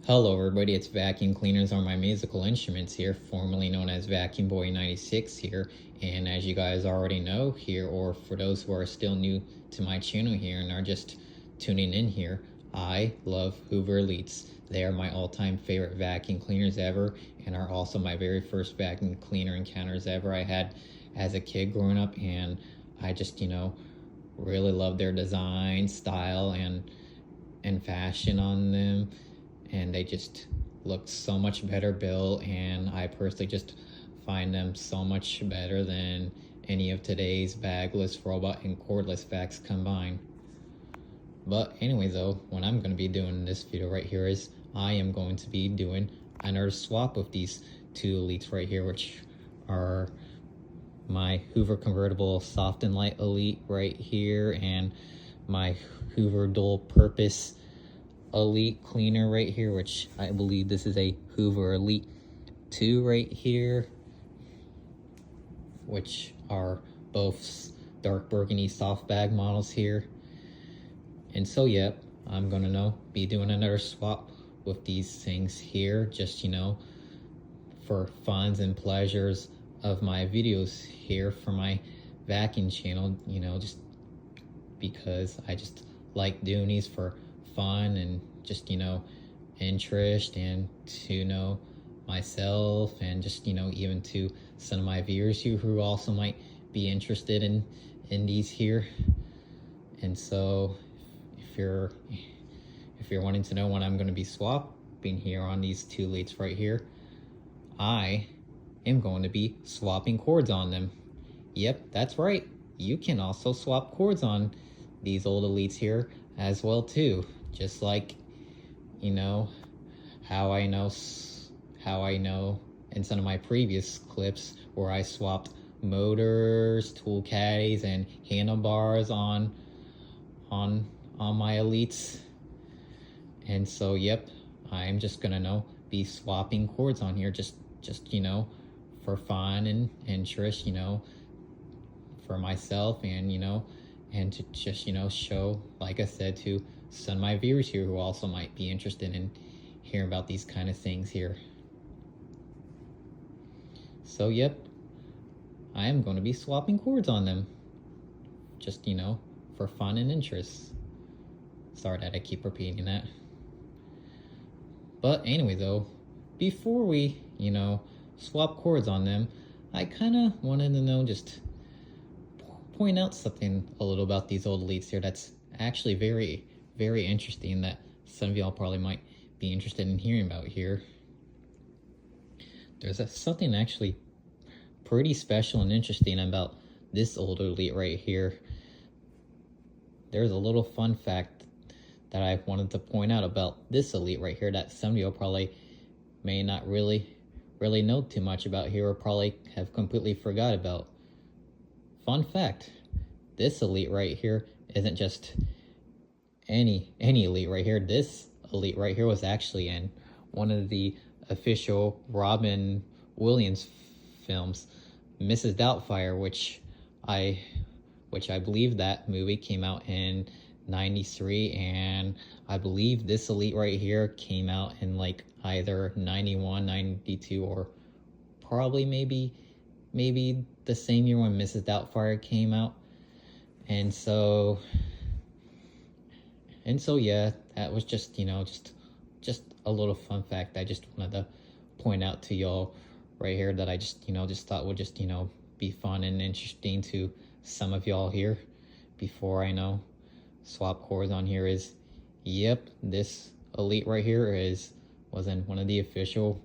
Hello everybody, it's Vacuum Cleaners on My Musical Instruments here, formerly known as Vacuum Boy 96 here. And as you guys already know here, or for those who are still new to my channel here and are just tuning in here, I love Hoover Elites. They are my all-time favorite vacuum cleaners ever and are also my very first vacuum cleaner encounters ever I had as a kid growing up. And I just, really love their design, style, and fashion on them, and they just look so much better built, and I personally just find them so much better than any of today's bagless, robot, and cordless vacs combined. But anyway though, what I'm going to be doing in this video right here is I am going to be doing another swap of these two Elites right here, which are my Hoover Convertible Soft and Light Elite right here, and my Hoover Dual Purpose Elite Cleaner right here, which I believe this is a Hoover Elite 2 right here, which are both dark burgundy soft bag models here. And so yep, I'm gonna be doing another swap with these things here, just for funs and pleasures of my videos here for my vacuum channel, just because I just like doing these for fun and just interest, and to myself, and just even to some of my viewers who also might be interested in these here. And so if you're wanting to know when I'm going to be swapping here on these two Elites right here, I am going to be swapping cords on them. Yep, that's right, you can also swap cords on these old Elites here as well too, just like how I know in some of my previous clips where I swapped motors, tool caddies, and handlebars on my Elites. And so yep, I'm just gonna be swapping cords on here, just for fun and interest, for myself, and and to just show, like I said, to some of my viewers here who also might be interested in hearing about these kind of things here. So yep, I am going to be swapping cords on them, just for fun and interest. Sorry that I keep repeating that. But anyway though, before we swap cords on them, I kind of wanted to just point out something a little about these old Elites here that's actually very, very interesting, that some of y'all probably might be interested in hearing about here. There's something actually pretty special and interesting about this old Elite right here. There's a little fun fact that I wanted to point out about this Elite right here that some of y'all probably may not really know too much about here, or probably have completely forgot about. Fun fact, this Elite right here isn't just any Elite right here. This Elite right here was actually in one of the official Robin Williams films, Mrs. Doubtfire, which I believe that movie came out in '93, and I believe this Elite right here came out in like either '91, '92, or probably maybe the same year when Mrs. Doubtfire came out. And so yeah, that was just just a little fun fact I just wanted to point out to y'all right here, that I just thought would just be fun and interesting to some of y'all here before I swap cords on here. Is yep, this Elite right here was in one of the official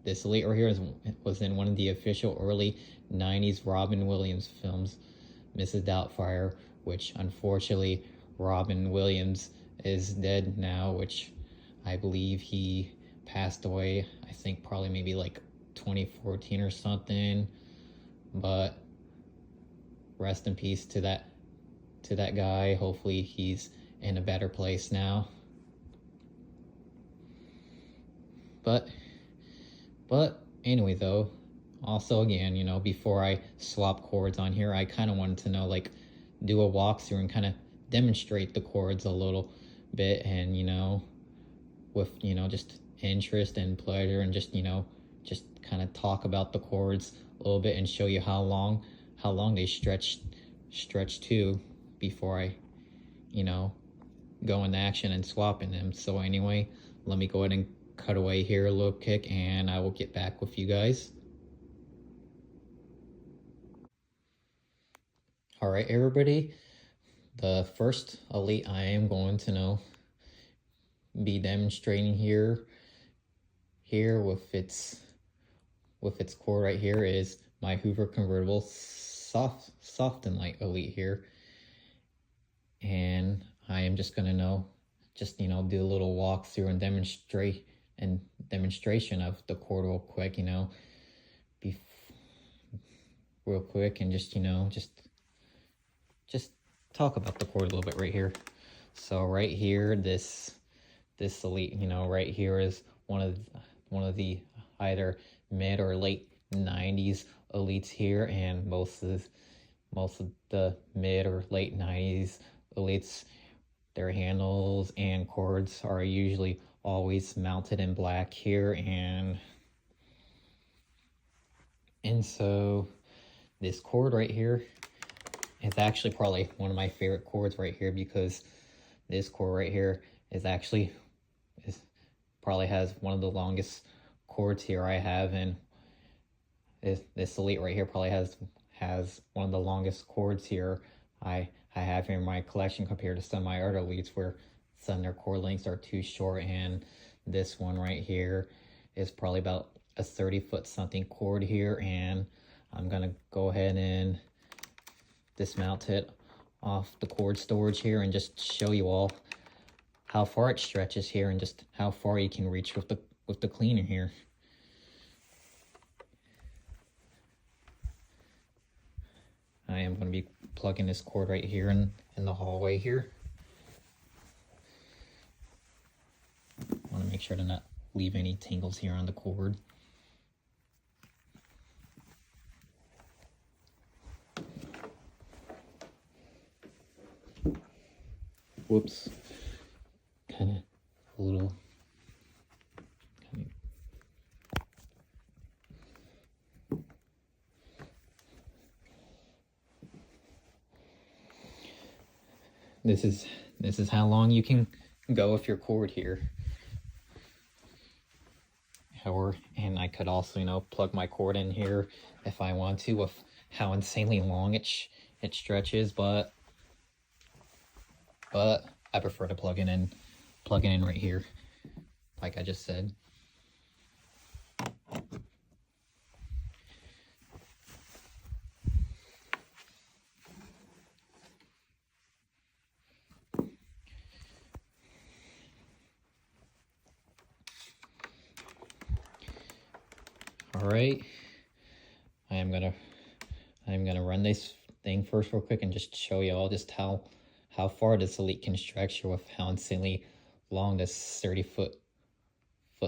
this Elite right here was in one of the official early '90s Robin Williams films, Mrs. Doubtfire, which unfortunately Robin Williams is dead now, which I believe he passed away, I think probably maybe like 2014 or something. But rest in peace to that guy. Hopefully he's in a better place now. But anyway though, also again, before I swap cords on here, I kind of wanted to like do a walkthrough and kind of demonstrate the cords a little bit, and with, you know, just interest and pleasure, and just, you know, just kind of talk about the cords a little bit and show you how long they stretch to before I, you know, go into action and swapping them. So anyway, let me go ahead and cut away here a little quick, and I will get back with you guys. All right, everybody, the first elite I am going to be demonstrating here with its cord right here is my Hoover convertible soft and light elite here. And I am just gonna do a little walkthrough and demonstration of the cord real quick, real quick, and just talk about the cord a little bit right here. So right here, this elite, right here is one of the either mid or late 90s elites here, and most of the mid or late 90s elites, their handles and cords are usually always mounted in black here, and so this cord right here is actually probably one of my favorite cords right here, because this cord right here probably has one of the longest cords here I have, and this elite right here probably has one of the longest cords here I have here in my collection, compared to some of my other elites where some of their cord lengths are too short. And this one right here is probably about a 30-foot something cord here, and I'm gonna go ahead and dismount it off the cord storage here and just show you all how far it stretches here, and just how far you can reach with the cleaner here. I am going to be plugging this cord right here in the hallway here. I want to make sure to not leave any tangles here on the cord. Whoops. Kind of a little. This is how long you can go with your cord here. And I could also, plug my cord in here if I want to, with how insanely long it stretches, but I prefer to plug it in right here, like I just said. All right, I am gonna run this thing first real quick and just show you all just how far this elite can stretch here, with how insanely long this 30-foot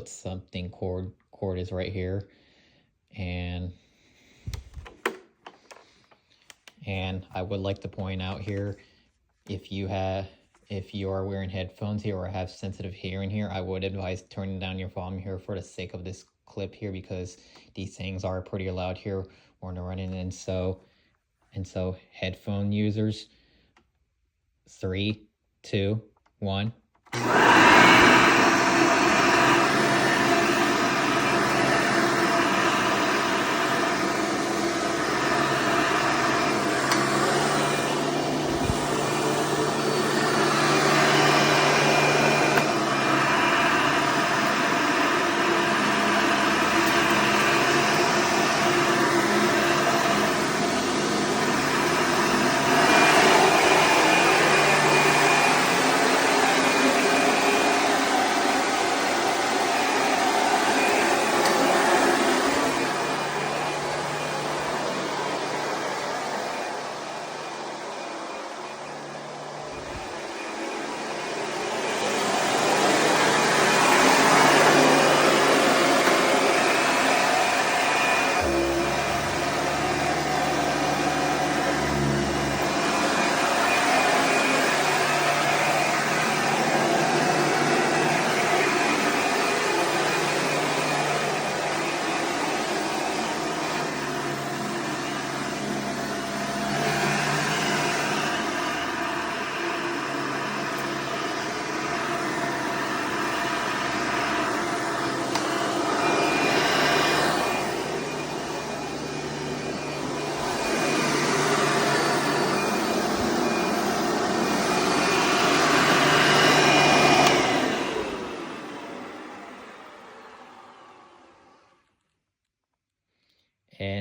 something cord is right here. And I would like to point out here, if you are wearing headphones here or have sensitive hearing here, I would advise turning down your volume here for the sake of this clip here, because these things are pretty loud here when they're running. And so headphone users, 3, 2, 1.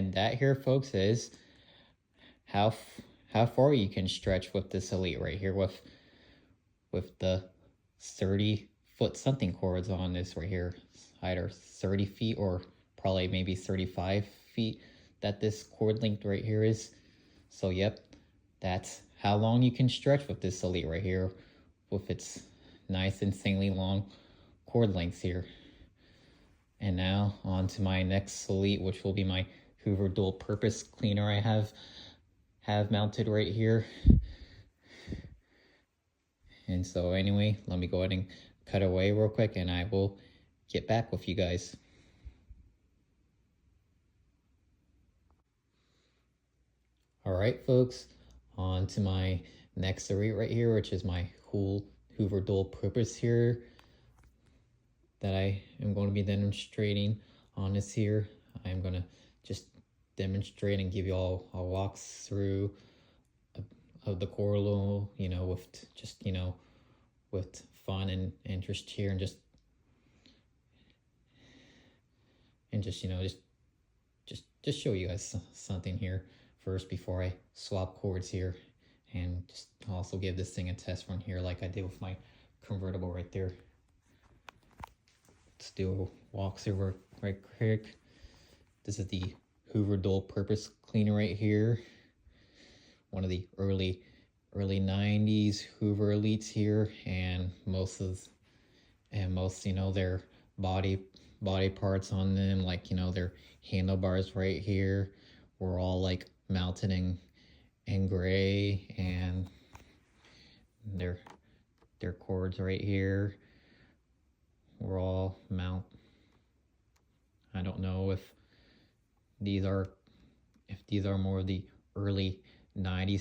And that here, folks, is how far you can stretch with this Elite right here with the 30-foot something cords on this right here, either 30 feet or probably maybe 35 feet that this cord length right here is. So yep, that's how long you can stretch with this Elite right here with its nice insanely long cord lengths here. And now on to my next Elite, which will be my Hoover dual purpose cleaner I have mounted right here. And so anyway, let me go ahead and cut away real quick and I will get back with you guys. All right, folks, on to my next Elite right here, which is my Hoover dual purpose here that I am going to be demonstrating on this here. I'm going to just demonstrate and give you all a walkthrough of the Corlo, you know, with just, you know, with fun and interest here, and just you know, just show you guys something here first before I swap cords here, and just also give this thing a test run here like I did with my convertible right there. Let's do a walkthrough right quick. This is the Hoover dual purpose cleaner right here. One of the early 90s Hoover Elites here, and most you know, their body parts on them, like, you know, their handlebars right here were all like mounted in gray, and their cords right here were all mount. I don't know if these are more of the early 90s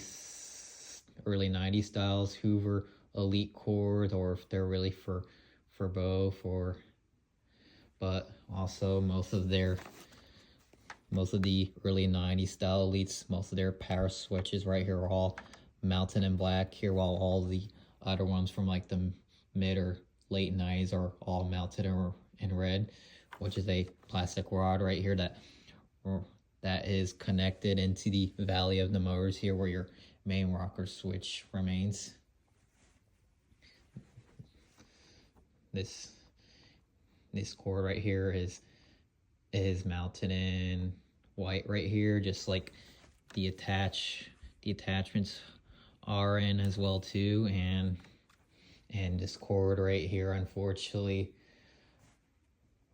styles Hoover Elite cords, or if they're really for both, but also most of the early 90s style Elites, most of their power switches right here are all mounted in black here, while all the other ones from like the mid or late 90s are all mounted in red, which is a plastic rod right here that is connected into the valley of the motors here, where your main rocker switch remains. This cord right here is mounted in white right here, just like the attachments are in as well too, and this cord right here, unfortunately,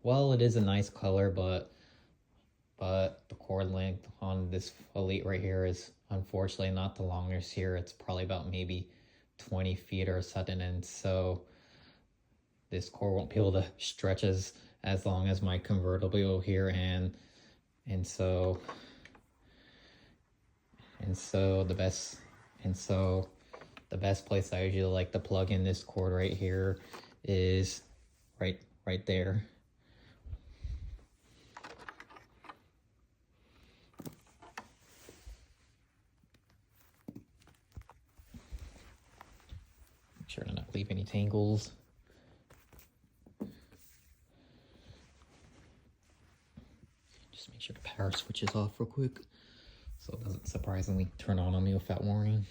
well, it is a nice color, but the cord length on this Elite right here is unfortunately not the longest here. It's probably about maybe 20 feet or something, and so this cord won't be able to stretch as long as my convertible here, and so the best place I usually like to plug in this cord right here is right there. Make sure to not leave any tangles. Just make sure the power switch is off real quick, so it doesn't surprisingly turn on me without warning.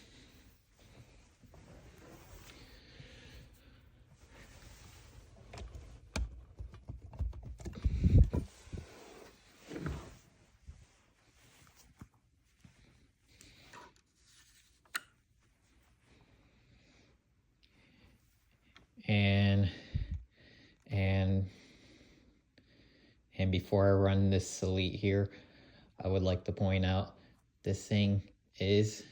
And before I run this Elite here, I would like to point out this thing is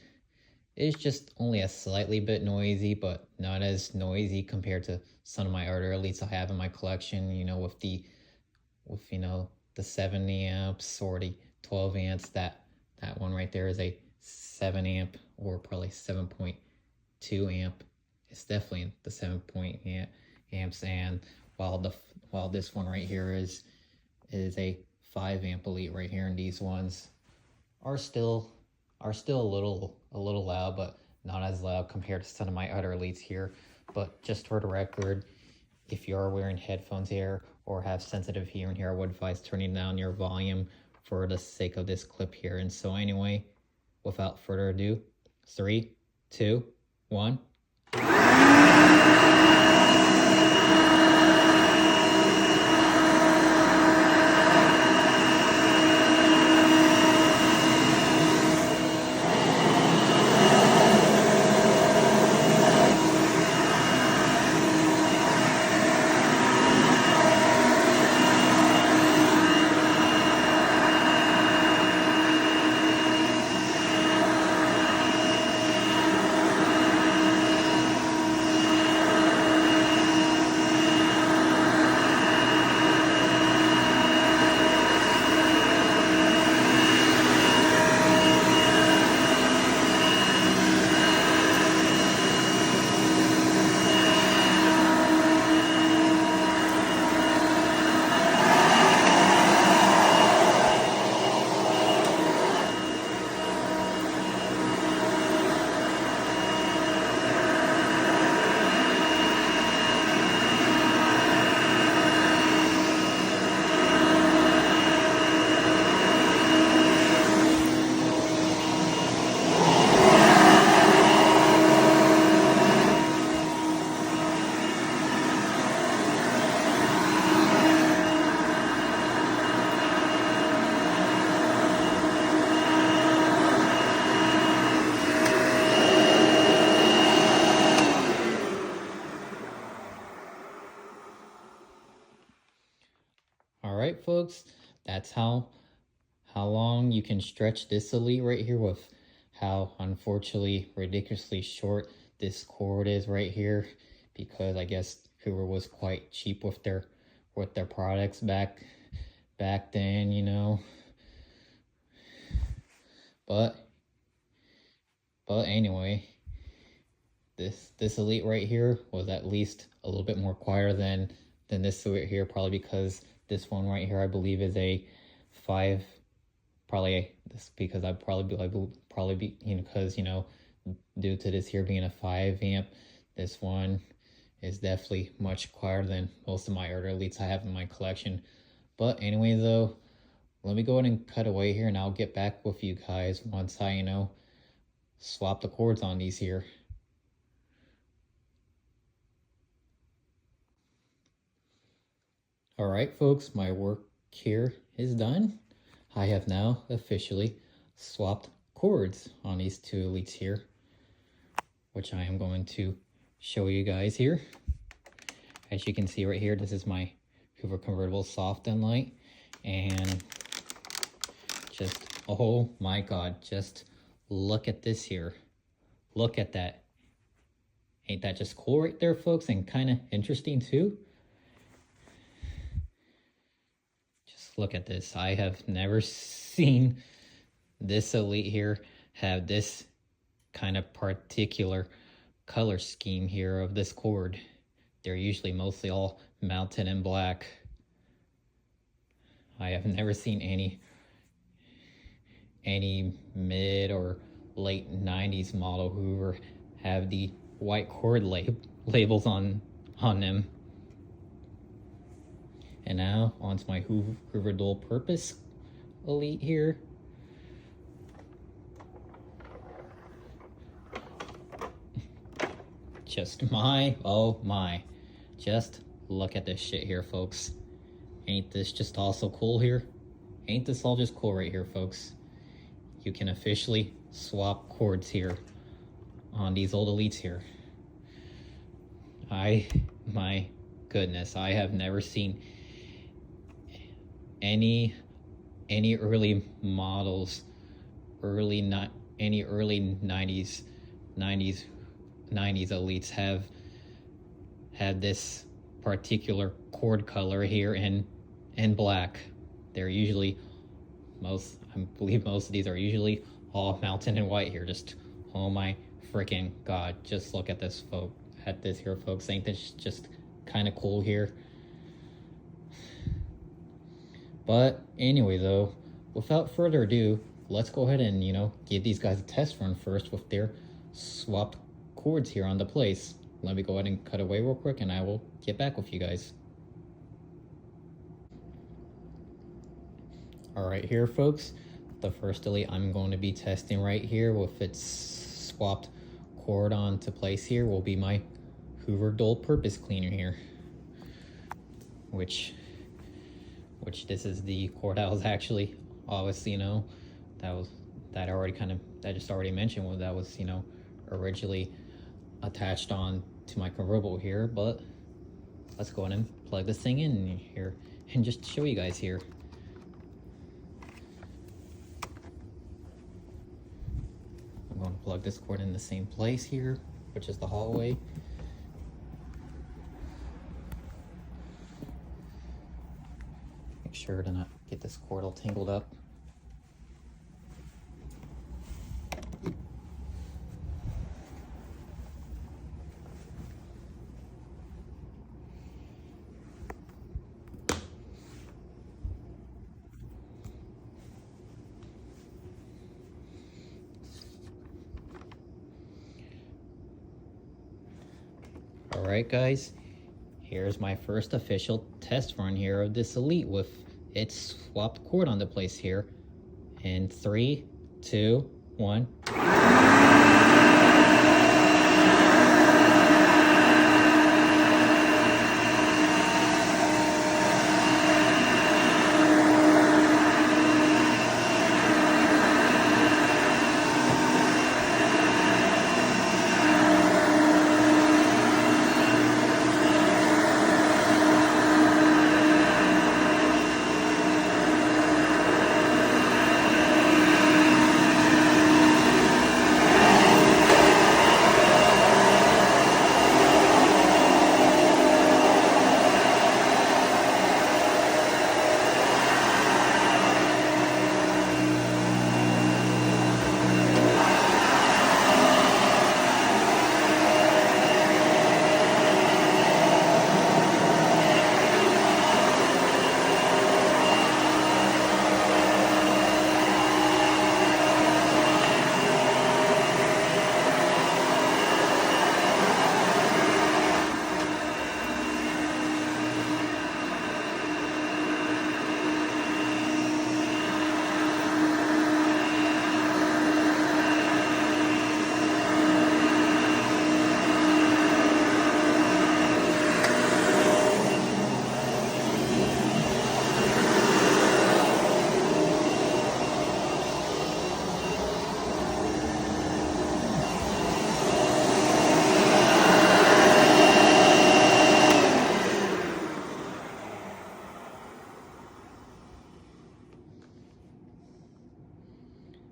just only a slightly bit noisy, but not as noisy compared to some of my other Elites I have in my collection, you know, with you know, the 70 amps or the 12 amps. That one right there is a 7 amp or probably 7.2 amp. It's definitely the 7 amps, and while this one right here is a 5 amp Elite right here, and these ones are still a little loud, but not as loud compared to some of my other Elites here. But just for the record, if you are wearing headphones here or have sensitive hearing here, I would advise turning down your volume for the sake of this clip here. And so anyway, without further ado, 3, 2, 1. All right, folks, that's how long you can stretch this Elite right here, with how unfortunately ridiculously short this cord is right here, because I guess Hoover was quite cheap with their products back then, you know. But anyway, this Elite right here was at least a little bit more quieter than this right here, probably because this one right here I believe is a 5, probably this, because I'd probably be you know, because, you know, due to this here being a 5 amp, this one is definitely much quieter than most of my other Elites I have in my collection. But anyway, though, let me go ahead and cut away here, and I'll get back with you guys once I, you know, swap the cords on these here. All right, folks, my work here is done. I have now officially swapped cords on these two Elites here, which I am going to show you guys here. As you can see right here, this is my Hoover convertible soft and light, and just, oh my god, just look at this here. Look at that. Ain't that just cool right there, folks, and kind of interesting too? Just look at this. I have never seen this Elite here have this kind of particular color scheme here of this cord. They're usually mostly all mounted in black. I have never seen any mid or late 90s model Hoover have the white cord labels on them. And now onto my Hoover dual purpose Elite here. Just oh my, just look at this shit here, folks. Ain't this just also cool here? Ain't this all just cool right here, folks? You can officially swap cords here on these old Elites here. My goodness, I have never seen any early models, early 90s Elites have had this particular cord color here in black. They're usually I believe most of these are usually all mounted in white here. Just, oh my freaking god, just look at this here, folks. Ain't this just kind of cool here? But anyway, though, without further ado, let's go ahead and, you know, give these guys a test run first with their swapped cords here on the place. Let me go ahead and cut away real quick, and I will get back with you guys. All right here, folks, the first delete I'm going to be testing right here with its swapped cord onto place here will be my Hoover dual purpose cleaner here, which this is the cord I was actually, obviously, you know, that I just already mentioned, well, that was, you know, originally attached on to my convertible here. But let's go ahead and plug this thing in here and just show you guys here. I'm going to plug this cord in the same place here, which is the hallway. Make sure to not get this cord all tangled up. Alright guys, here's my first official test run here of this Elite with its swapped cord on the place here. In 3, 2, 1.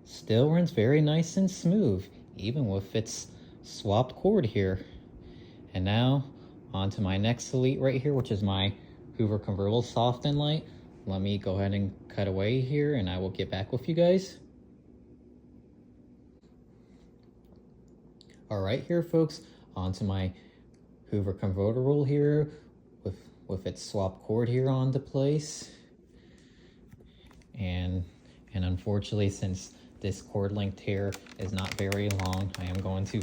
Still runs very nice and smooth, even with its swapped cord here. And now, on to my next Elite right here, which is my Hoover Convertible Soft and Light. Let me go ahead and cut away here, and I will get back with you guys. Alright here, folks, on to my Hoover Convertible here, with its swapped cord here on the place. And unfortunately, since this cord length here is not very long, I am going to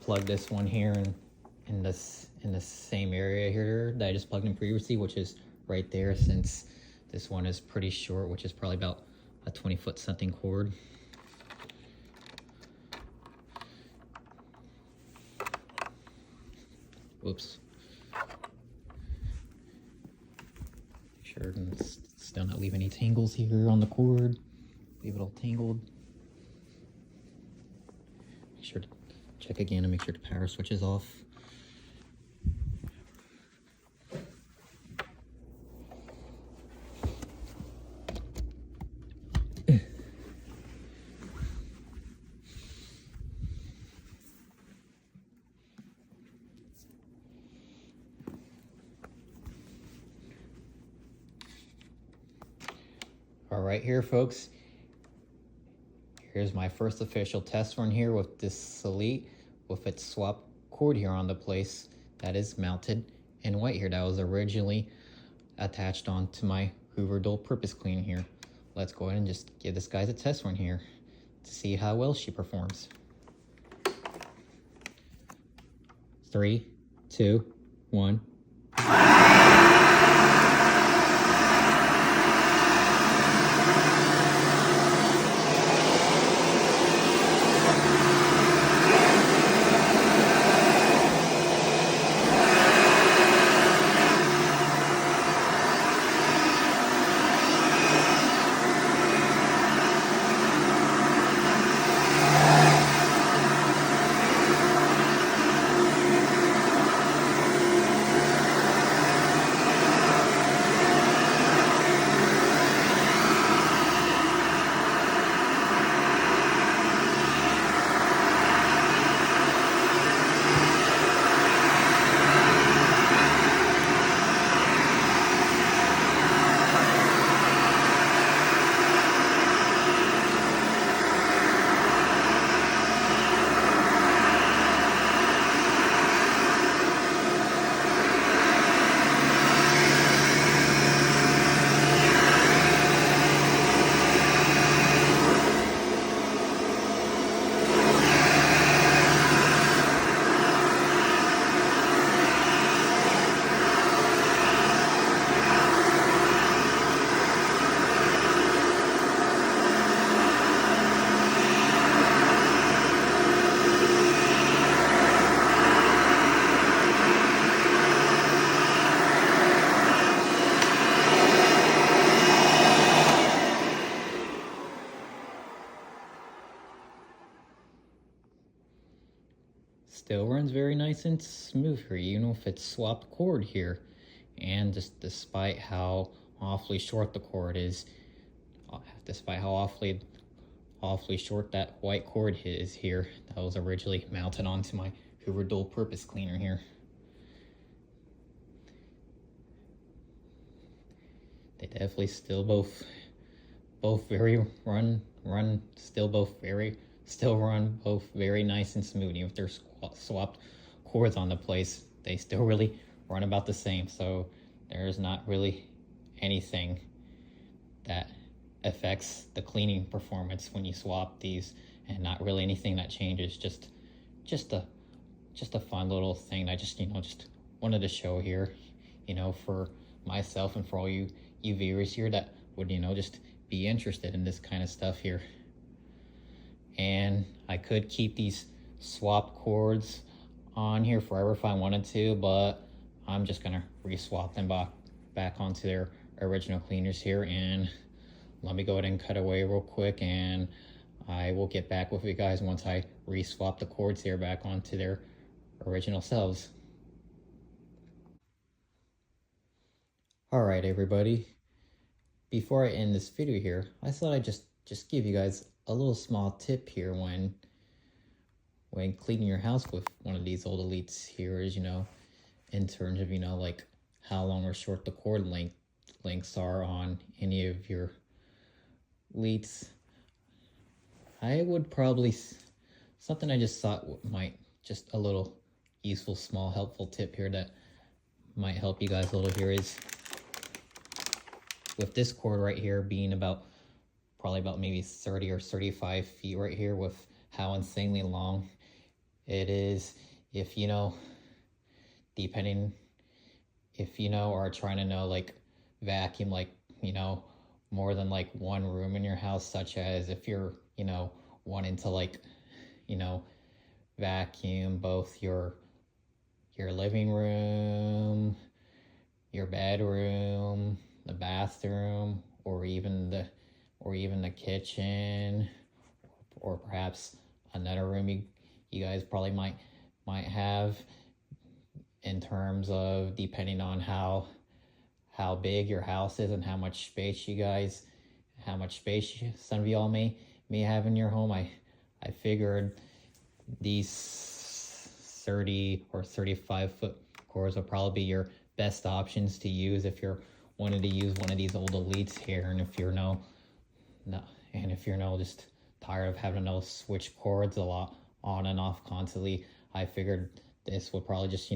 plug this one here in the same area here that I just plugged in previously, which is right there, since this one is pretty short, which is probably about a 20-foot something cord. Oops. Make sure to still not leave any tangles here on the cord. Leave it all tangled. Make sure to check again and make sure the power switch is off. All right here, folks. Here's my first official test run here with this Elite with its swap cord here on the place that is mounted in white here, that was originally attached onto my Hoover dual purpose cleaner here. Let's go ahead and just give this guy a test run here to see how well she performs. 3, 2, 1. nice and smooth here, even if it's swapped cord here. And just despite how awfully short the cord is, despite how awfully short that white cord is here, that was originally mounted onto my Hoover dual purpose cleaner here. They definitely still both very run both very nice and smooth. Even if they're swapped cords on the place, they still really run about the same. So there's not really anything that affects the cleaning performance when you swap these, and not really anything that changes. Just a fun little thing I just wanted to show here, for myself and for all you viewers here that would just be interested in this kind of stuff here. And I could keep these swap cords on here forever if I wanted to, but I'm just gonna re-swap them back onto their original cleaners here. And let me go ahead and cut away real quick, and I will get back with you guys once I re-swap the cords here back onto their original selves. All right, everybody. Before I end this video here, I thought I'd just give you guys a little small tip here when cleaning your house with one of these old Elites here, is in terms of like how long or short the cord lengths are on any of your Elites. I would probably, something I just thought might, just a little useful, small, helpful tip here that might help you guys a little here is, with this cord right here being probably about maybe 30 or 35 feet right here, with how insanely long it is, if are trying to like vacuum like more than like one room in your house, such as if you're wanting to like vacuum both your living room, your bedroom, the bathroom, or even the kitchen, or perhaps another room you guys probably might have, in terms of depending on how big your house is and how much space some of y'all may have in your home. I figured these 30 or 35 foot cords will probably be your best options to use if you're wanting to use one of these old Elites here, and if you're just tired of having to switch cords a lot on and off constantly, I figured this would probably just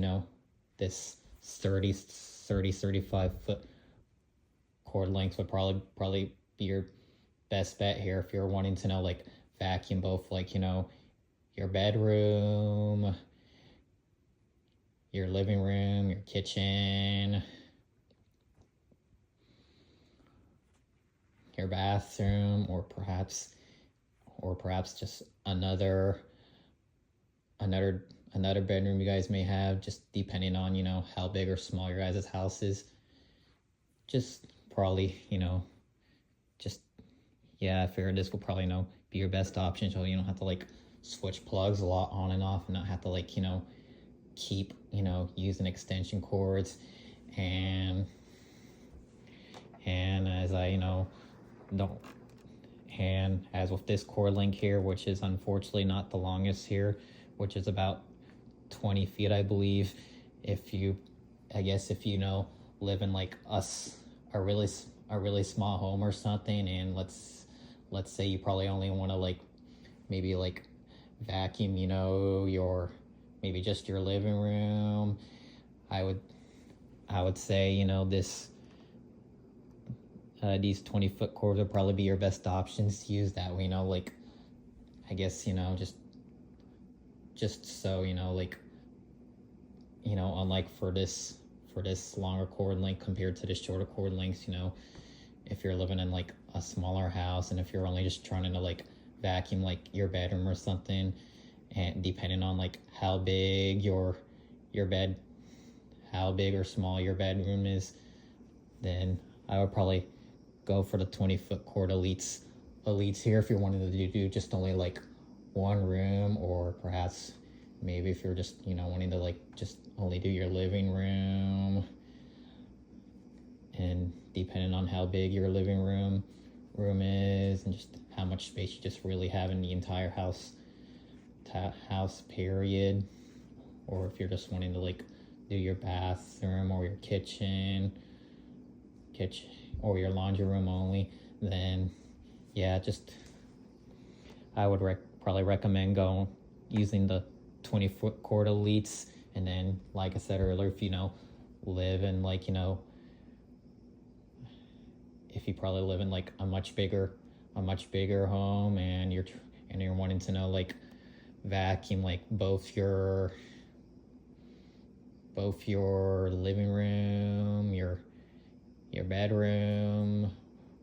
this 35 foot cord length would probably be your best bet here if you're wanting to like vacuum both like your bedroom, your living room, your kitchen, your bathroom, or perhaps just another bedroom you guys may have, just depending on how big or small your guys' house is. Just probably I figured this will probably be your best option, so you don't have to like switch plugs a lot on and off, and not have to like keep using extension cords. And as I don't, and as with this cord length here, which is unfortunately not the longest here, which is about 20 feet, I believe, if you live in like a really small home or something, and let's say you probably only want to like maybe like vacuum your maybe just your living room, I would say these 20 foot cords would probably be your best options to use. That way like I guess just so like unlike for this longer cord length compared to the shorter cord lengths, if you're living in like a smaller house, and if you're only just trying to like vacuum like your bedroom or something, and depending on like how big or small your bedroom is, then I would probably go for the 20 foot cord elites here if you're wanting to do just only like one room, or perhaps maybe if you're just, you know, wanting to like just only do your living room, and depending on how big your living room is and just how much space you just really have in the entire house period, or if you're just wanting to like do your bathroom or your kitchen or your laundry room only, then yeah, just I would probably recommend using the 20-foot cord elites. And then, like I said earlier, if you know live in like, you know, if you probably live in like a much bigger home, and you're wanting to know like vacuum like both your living room, your bedroom,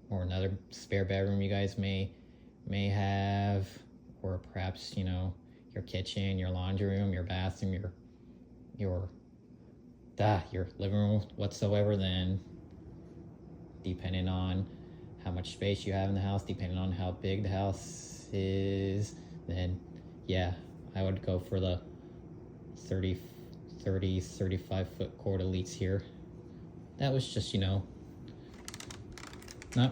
or another spare bedroom you guys may have, or perhaps, you know, your kitchen, your laundry room, your bathroom, your living room whatsoever, then depending on how much space you have in the house, depending on how big the house is, then yeah, I would go for the 35-foot cord elites here. That was just, you know, that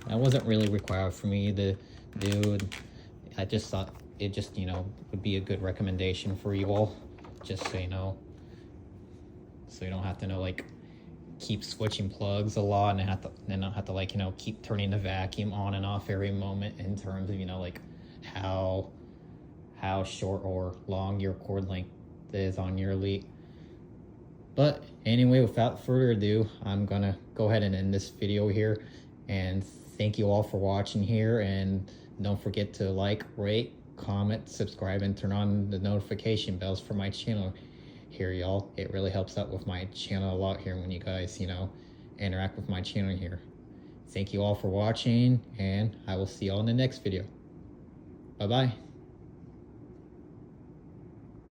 wasn't really required for me to do. I just thought it just, you know, would be a good recommendation for you all, just so you know, so you don't have to know like keep switching plugs a lot and not have to like, you know, keep turning the vacuum on and off every moment, in terms of, you know, like how short or long your cord length is on your elite. But anyway, without further ado, I'm gonna go ahead and end this video here, and thank you all for watching here, and don't forget to like, rate, comment, subscribe, and turn on the notification bells for my channel here, y'all. It really helps out with my channel a lot here when you guys, you know, interact with my channel here. Thank you all for watching, and I will see you all in the next video. Bye bye.